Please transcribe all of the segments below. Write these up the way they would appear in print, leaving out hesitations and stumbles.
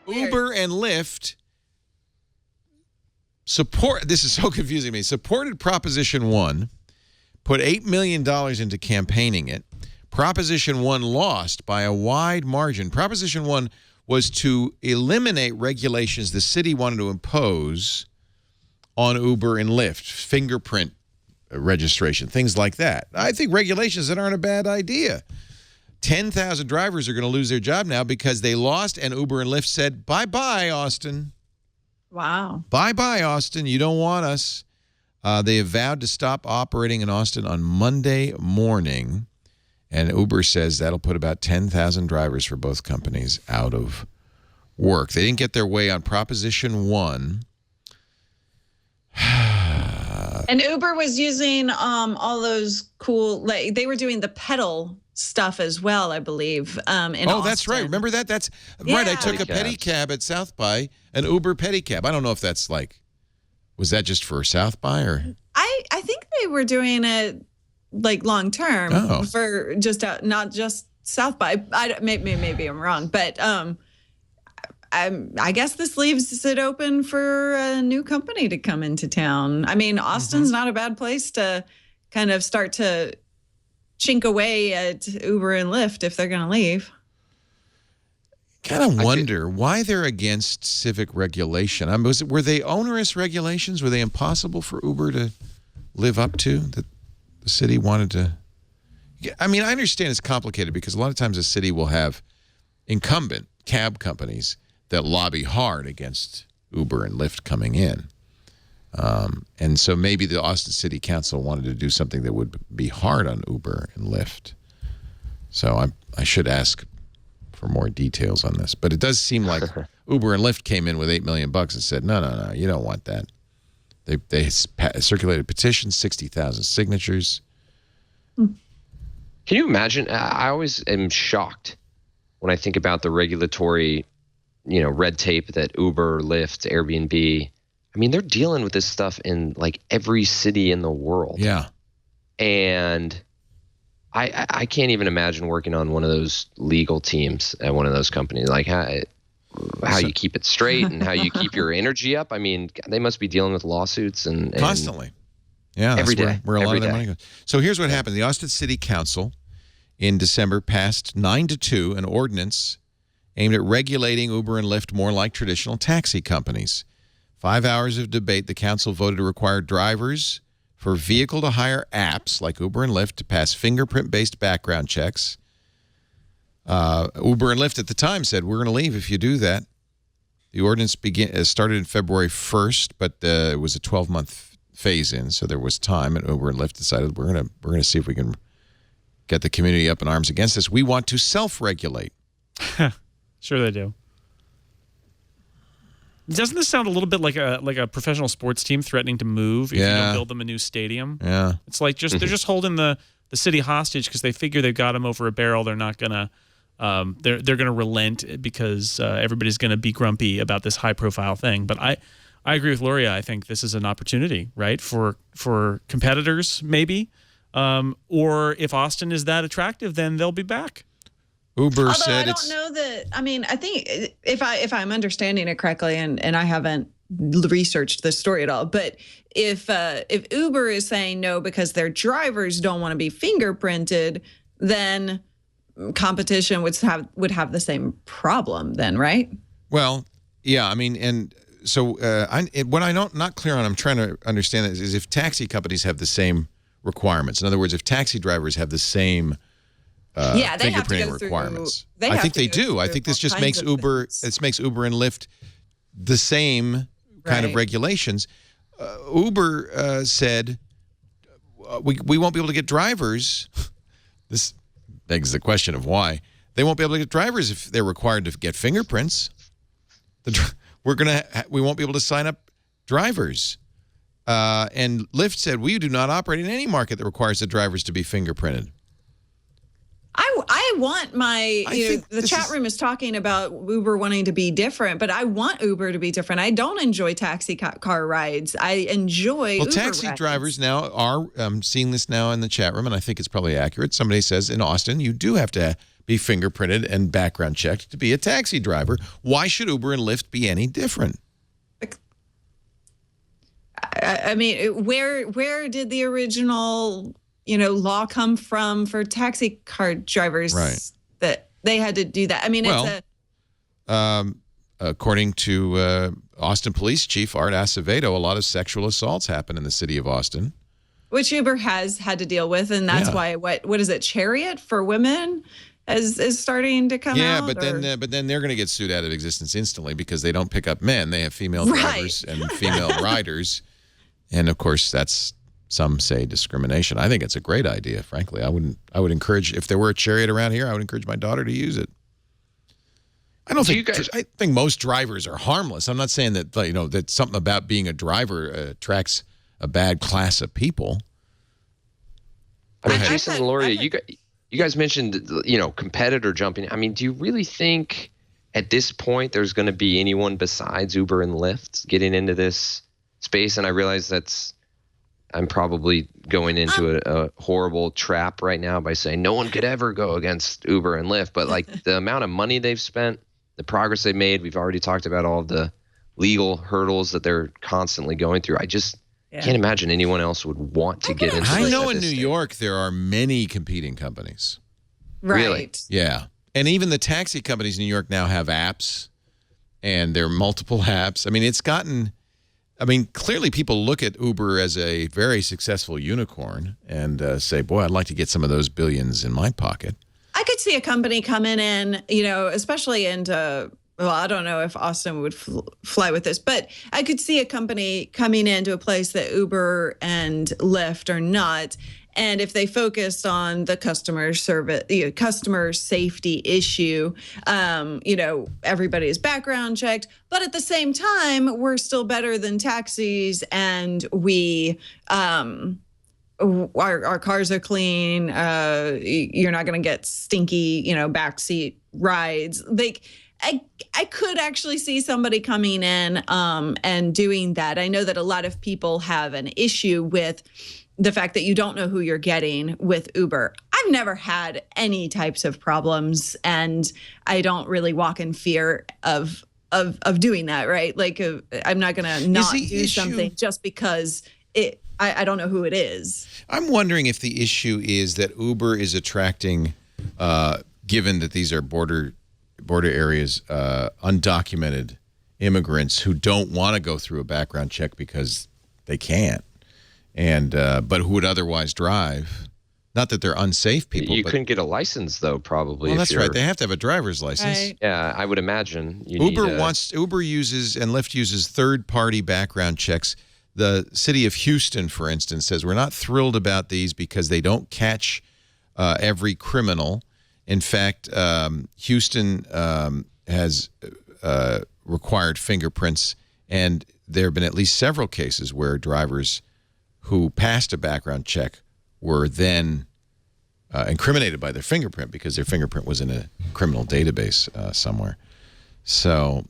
Uber and Lyft this is so confusing to me, supported Proposition 1, put $8 million into campaigning it. Proposition 1 lost by a wide margin. Proposition 1 was to eliminate regulations the city wanted to impose on Uber and Lyft, fingerprint registration, things like that. I think regulations that aren't a bad idea. 10,000 drivers are going to lose their job now because they lost, and Uber and Lyft said, bye-bye, Austin. Wow. Bye-bye, Austin. You don't want us. They have vowed to stop operating in Austin on Monday morning, and Uber says that'll put about 10,000 drivers for both companies out of work. They didn't get their way on Proposition 1. And Uber was using all those cool, like they were doing the pedal stuff as well, I believe. In Austin. That's right. Remember that? That's right. I took a pedicab at South by, an Uber pedicab. I don't know if that's like, was that just for South by or? I think they were doing it like long term for just not just South by. Maybe I'm wrong, but I guess this leaves it open for a new company to come into town. I mean, Austin's not a bad place to kind of start to chink away at Uber and Lyft if they're going to leave. Kind of wonder why they're against civic regulation. I mean, were they onerous regulations? Were they impossible for Uber to live up to that the city wanted to? I mean, I understand it's complicated because a lot of times a city will have incumbent cab companies that lobby hard against Uber and Lyft coming in. And so maybe the Austin City Council wanted to do something that would be hard on Uber and Lyft. So I should ask for more details on this. But it does seem like Uber and Lyft came in with $8 million and said, no, you don't want that. They circulated petitions, 60,000 signatures. Can you imagine? I always am shocked when I think about the regulatory, red tape that Uber, Lyft, Airbnb, I mean, they're dealing with this stuff in like every city in the world. Yeah. And I can't even imagine working on one of those legal teams at one of those companies, like how you keep it straight and how you keep your energy up. I mean, they must be dealing with lawsuits and constantly. Yeah, every day. Where a lot of their money goes. So here's what happened. The Austin City Council in December passed 9-2 an ordinance aimed at regulating Uber and Lyft more like traditional taxi companies. 5 hours of debate, the council voted to require drivers for vehicle-to-hire apps like Uber and Lyft to pass fingerprint-based background checks. Uber and Lyft at the time said, we're going to leave if you do that. The ordinance started in February 1st, but it was a 12-month phase-in, so there was time, and Uber and Lyft decided we're going to see if we can get the community up in arms against this. We want to self-regulate. Sure they do. Doesn't this sound a little bit like a professional sports team threatening to move if you don't build them a new stadium? Yeah. It's like they're just holding the city hostage because they figure they've got them over a barrel. They're not gonna they're gonna relent because everybody's gonna be grumpy about this high profile thing. But I agree with Luria. I think this is an opportunity, right, for competitors maybe, or if Austin is that attractive, then they'll be back. Uber Although said I don't know that. I mean, I think if I'm understanding it correctly, and I haven't researched this story at all, but if Uber is saying no because their drivers don't want to be fingerprinted, then competition would have the same problem then, right? Well, yeah. I mean, and so what I'm not clear on, I'm trying to understand is if taxi companies have the same requirements. In other words, if taxi drivers have the same they have to fingerprinting go requirements. Through, I think they do. I think this just makes Uber and Lyft the same kind of regulations. Uber said we won't be able to get drivers. This begs the question of why. They won't be able to get drivers if they're required to get fingerprints. We won't be able to sign up drivers. And Lyft said we do not operate in any market that requires the drivers to be fingerprinted. I want the chat room is talking about Uber wanting to be different, but I want Uber to be different. I don't enjoy taxi car rides. I enjoy Uber taxi rides. drivers now are seeing this now in the chat room, and I think it's probably accurate. Somebody says in Austin, you do have to be fingerprinted and background checked to be a taxi driver. Why should Uber and Lyft be any different? I mean, where did the original, law come from for taxi car drivers that they had to do that? I mean, according to Austin Police Chief Art Acevedo, a lot of sexual assaults happen in the city of Austin, which Uber has had to deal with, and that's why what is it, Chariot for women is starting to come out? Yeah, but then they're going to get sued out of existence instantly because they don't pick up men. They have female drivers and female riders. And of course, that's, some say, discrimination. I think it's a great idea, frankly. I would encourage, if there were a Chariot around here, I would encourage my daughter to use it. I think most drivers are harmless. I'm not saying that, that something about being a driver attracts a bad class of people. I mean, Jason and Luria, you guys mentioned, competitor jumping. I mean, do you really think at this point there's going to be anyone besides Uber and Lyft getting into this space? And I realize I'm probably going into a horrible trap right now by saying no one could ever go against Uber and Lyft. But like the amount of money they've spent, the progress they've made, we've already talked about all of the legal hurdles that they're constantly going through. I just can't imagine anyone else would want to get into this. I know in New York there are many competing companies. Right. Really? Yeah. And even the taxi companies in New York now have apps, and there are multiple apps. I mean, clearly people look at Uber as a very successful unicorn and say, boy, I'd like to get some of those billions in my pocket. I could see a company coming in, especially into, well, I don't know if Austin would fly with this, but I could see a company coming into a place that Uber and Lyft are not. And if they focused on the customer service, customer safety issue, everybody is background checked. But at the same time, we're still better than taxis, and we our cars are clean. You're not going to get stinky, backseat rides. Like, I could actually see somebody coming in and doing that. I know that a lot of people have an issue with the fact that you don't know who you're getting with Uber. I've never had any types of problems, and I don't really walk in fear of doing that, right? Like, I'm not going to not do something just because I don't know who it is. I'm wondering if the issue is that Uber is attracting, given that these are border areas, undocumented immigrants who don't want to go through a background check because they can't, and but who would otherwise drive. Not that they're unsafe people. You couldn't get a license though, probably. Well, that's right. They have to have a driver's license. Right. Yeah, I would imagine. Uber uses and Lyft uses third-party background checks. The city of Houston, for instance, says we're not thrilled about these because they don't catch every criminal. In fact, Houston has required fingerprints, and there have been at least several cases where drivers who passed a background check were then incriminated by their fingerprint because their fingerprint was in a criminal database somewhere. So,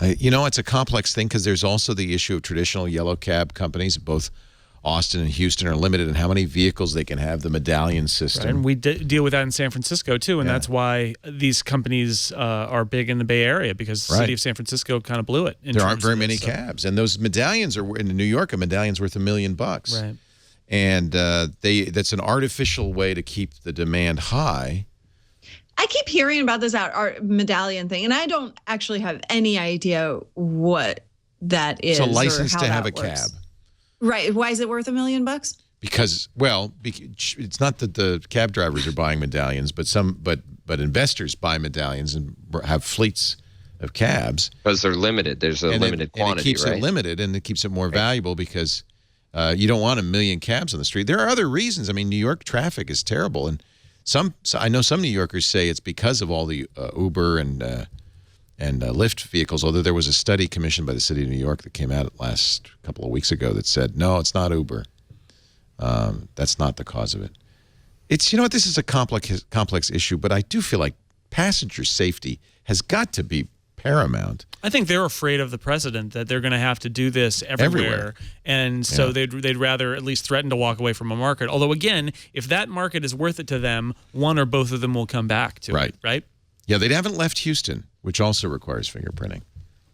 it's a complex thing because there's also the issue of traditional yellow cab companies. Both Austin and Houston are limited in how many vehicles they can have, the medallion system. Right, and we deal with that in San Francisco, too, and that's why these companies are big in the Bay Area, because the city of San Francisco kind of blew it. There aren't very many cabs, and those medallions are, in New York, a medallion's worth $1 million. Right. And that's an artificial way to keep the demand high. I keep hearing about this art medallion thing, and I don't actually have any idea what that is. It's a license or how to have a that works. cab. Right. Why is it worth $1 million? Because, it's not that the cab drivers are buying medallions, but investors buy medallions and have fleets of cabs. Because they're limited. There's a limited quantity, and it keeps it limited, and it keeps it more valuable because you don't want 1 million cabs on the street. There are other reasons. I mean, New York traffic is terrible, and I know some New Yorkers say it's because of all the Uber and Lyft vehicles, although there was a study commissioned by the city of New York that came out last couple of weeks ago that said, no, it's not Uber. That's not the cause of it. It's, this is a complex issue, but I do feel like passenger safety has got to be paramount. I think they're afraid of the precedent that they're going to have to do this everywhere. And so they'd rather at least threaten to walk away from a market. Although, again, if that market is worth it to them, one or both of them will come back to it, right? Yeah, they haven't left Houston, which also requires fingerprinting.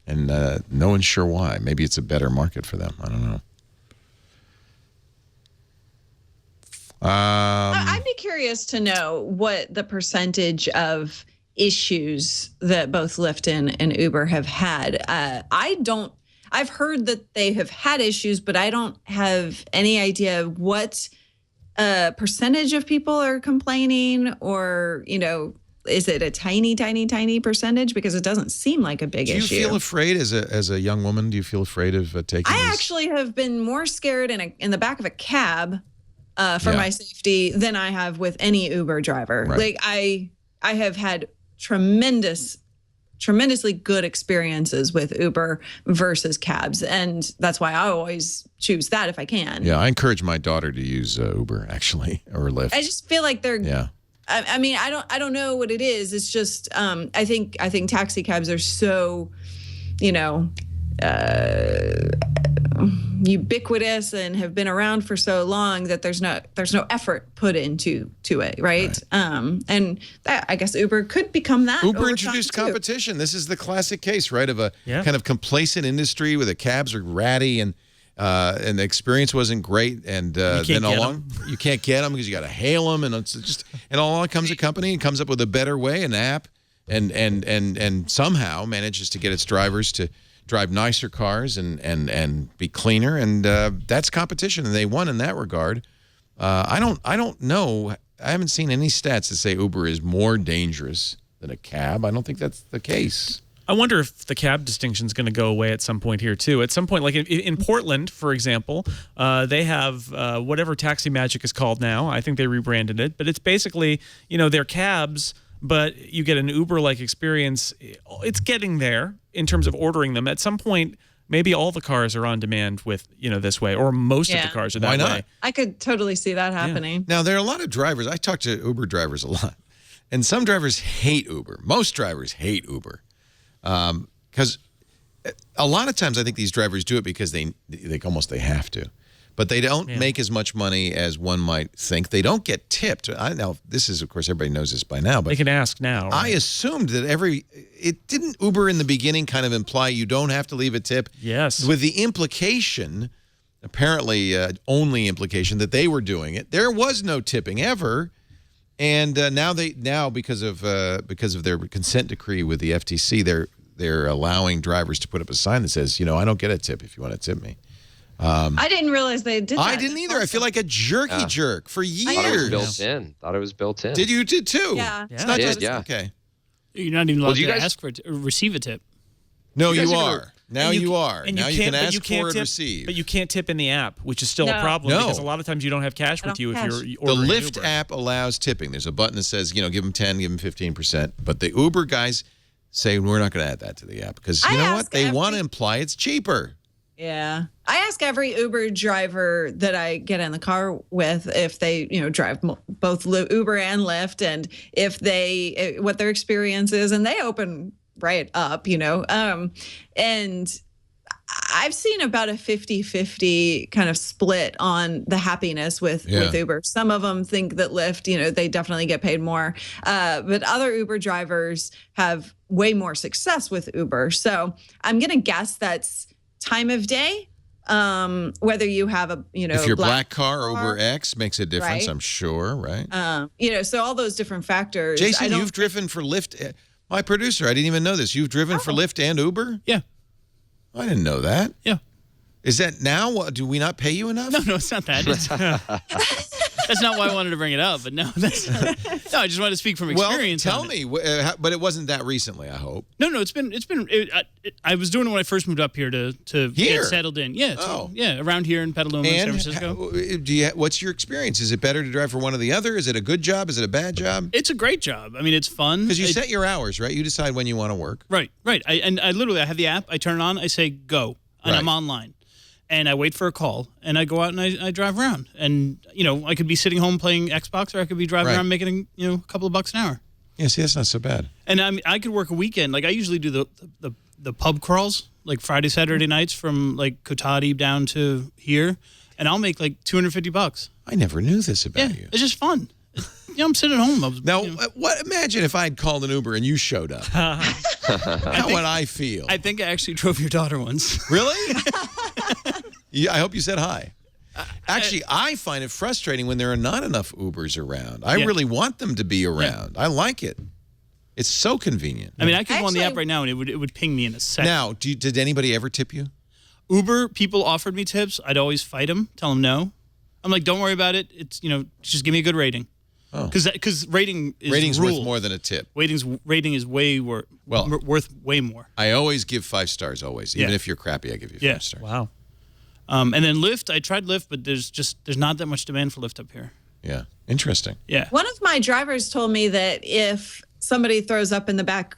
And no one's sure why. Maybe it's a better market for them. I don't know. I'd be curious to know what the percentage of issues that both Lyft and Uber have had. I've heard that they have had issues, but I don't have any idea what percentage of people are complaining, or, is it a tiny percentage? Because it doesn't seem like a big issue. Do you feel afraid as a young woman? Do you feel afraid of taking I actually have been more scared in the back of a cab for my safety than I have with any Uber driver. Right. Like I have had tremendously good experiences with Uber versus cabs, and that's why I always choose that if I can. Yeah, I encourage my daughter to use Uber, actually, or Lyft. I just feel like they're. Yeah. I mean, I don't know what it is. It's just I think taxi cabs are so, ubiquitous and have been around for so long that there's no effort put into it, right? And that, I guess Uber could become that. Uber introduced competition. This is the classic case, right, of a kind of complacent industry where the cabs are ratty and the experience wasn't great, and then you can't get them because you got to hail them, and it's just, and along comes a company and comes up with a better way, an app, and somehow manages to get its drivers to drive nicer cars and be cleaner, and that's competition, and they won in that regard. I don't know. I haven't seen any stats that say Uber is more dangerous than a cab. I don't think that's the case. I wonder if the cab distinction is going to go away at some point here, too. At some point, like in Portland, for example, they have whatever Taxi Magic is called now. I think they rebranded it. But it's basically, they're cabs, but you get an Uber-like experience. It's getting there in terms of ordering them. At some point, maybe all the cars are on demand with, this way, or most of the cars are that way. I could totally see that happening. Now, there are a lot of drivers. I talk to Uber drivers a lot, and some drivers hate Uber. Most drivers hate Uber. Because a lot of times I think these drivers do it because they have to, but they don't make as much money as one might think. They don't get tipped. Now this is, of course, everybody knows this by now, but they can ask now. Right? I assumed that it didn't Uber in the beginning kind of imply you don't have to leave a tip. Yes. With the implication, apparently only implication, that they were doing it. There was no tipping ever. And now because of their consent decree with the FTC, they're allowing drivers to put up a sign that says, I don't get a tip if you want to tip me. I didn't realize they did that. I didn't either. I feel like a jerk for years. Thought it was built in. Did you too? Yeah. It's not just okay. You're not even allowed to ask for it or receive a tip. No, you are. Now you are. And now you can ask for and receive. But you can't tip in the app, which is still a problem because a lot of times you don't have cash with you if you're ordering The Lyft Uber. app allows tipping. There's a button that says, give them 10, give them 15%. But the Uber guys say, we're not going to add that to the app because you know what? They want to imply it's cheaper. Yeah. I ask every Uber driver that I get in the car with if they, drive both Uber and Lyft, and if what their experience is, and they open right up, and I've seen about a 50-50 kind of split on the happiness with Uber. Some of them think that Lyft, they definitely get paid more. But other Uber drivers have way more success with Uber. So I'm going to guess that's time of day. Whether you have a, if your black car or Uber X makes a difference, right? I'm sure, right? So all those different factors. Jason, you've driven for Lyft. My producer, I didn't even know this. You've driven for Lyft and Uber? Yeah. I didn't know that. Yeah. Is that now? Do we not pay you enough? No, it's not that. That's not why I wanted to bring it up. But no, that's not, no. I just wanted to speak from experience. Well, tell me, but it wasn't that recently, I hope. No, it's been. I was doing it when I first moved up here to get settled in. Yeah, around here in Petaluma, San Francisco. What's your experience? Is it better to drive for one or the other? Is it a good job? Is it a bad job? It's a great job. I mean, it's fun because you set your hours, right? You decide when you want to work. Right. I literally have the app. I turn it on. I say go, and I'm online. And I wait for a call, and I go out and I drive around. And, I could be sitting home playing Xbox, or I could be driving around making, a couple of bucks an hour. Yeah, see, that's not so bad. And I could work a weekend. Like I usually do the pub crawls, like Friday, Saturday nights from like Kotati down to here, and I'll make like $250. I never knew this about you. It's just fun. I'm sitting at home. Imagine if I'd called an Uber and you showed up. How would I feel? I think I actually drove your daughter once. Really? Yeah, I hope you said hi. Actually, I find it frustrating when there are not enough Ubers around. I really want them to be around. I like it. It's so convenient. I mean, I could go on the app right now and it would ping me in a second. Now, did anybody ever tip you? Uber people offered me tips. I'd always fight them, tell them no. I'm like, don't worry about it. It's just give me a good rating. Because rating's worth more than a tip. Rating is worth way more. I always give 5 stars. Always, even if you're crappy, I give you 5 stars. Wow. And then Lyft, I tried Lyft, but there's not that much demand for Lyft up here. Yeah, interesting. Yeah. One of my drivers told me that if somebody throws up in the back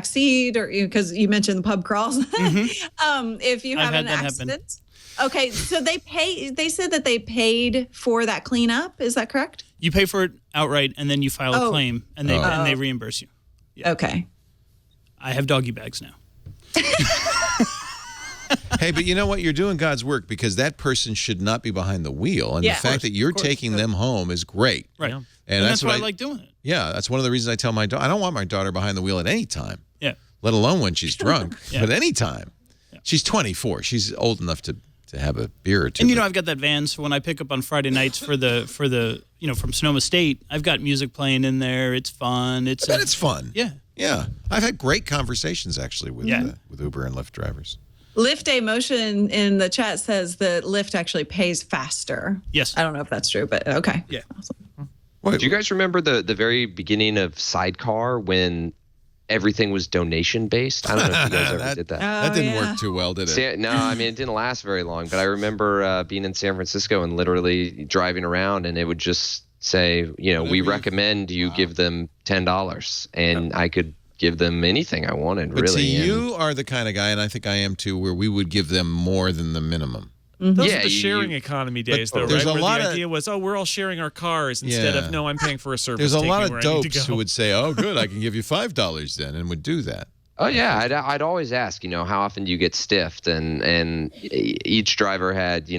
seat, or because you mentioned the pub crawls, if you have an accident. Okay, so they said that they paid for that cleanup. Is that correct? You pay for it outright, and then you file a claim, and they reimburse you. Yeah. Okay. I have doggy bags now. Hey, but you know what? You're doing God's work, because that person should not be behind the wheel. And the fact that you're taking them home is great. Right. Yeah. And that's why I like doing it. Yeah, that's one of the reasons I tell my daughter, I don't want my daughter behind the wheel at any time. Yeah. Let alone when she's drunk. But any time. Yeah. She's 24. She's old enough to have a beer or two. And I've got that van, so when I pick up on Friday nights for the from Sonoma State, I've got music playing in there. It's fun. It's fun. Yeah. Yeah. I've had great conversations actually with Uber and Lyft drivers. Lyft A Motion in the chat says that Lyft actually pays faster. Yes. I don't know if that's true, but okay. Yeah. Awesome. Do you guys remember the very beginning of Sidecar when everything was donation based? I don't know if you guys ever did that. That didn't work too well, did it? No, I mean, it didn't last very long. But I remember being in San Francisco and literally driving around, and it would just say, we recommend you give them $10, and I could give them anything I wanted, but really. See, you are the kind of guy, and I think I am too, where we would give them more than the minimum. Those are the sharing economy days, though, right? Where the idea was, we're all sharing our cars instead of, no, I'm paying for a service. There's a lot of dopes who would say, oh, good, I can give you $5 then, and would do that. Oh, yeah. I'd always ask, how often do you get stiffed? And each driver had,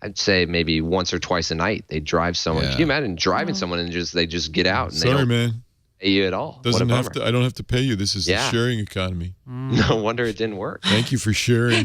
I'd say maybe once or twice a night they'd drive someone. Can you imagine driving someone and they just get out and they don't pay you at all? I don't have to pay you. This is the sharing economy. No wonder it didn't work. Thank you for sharing.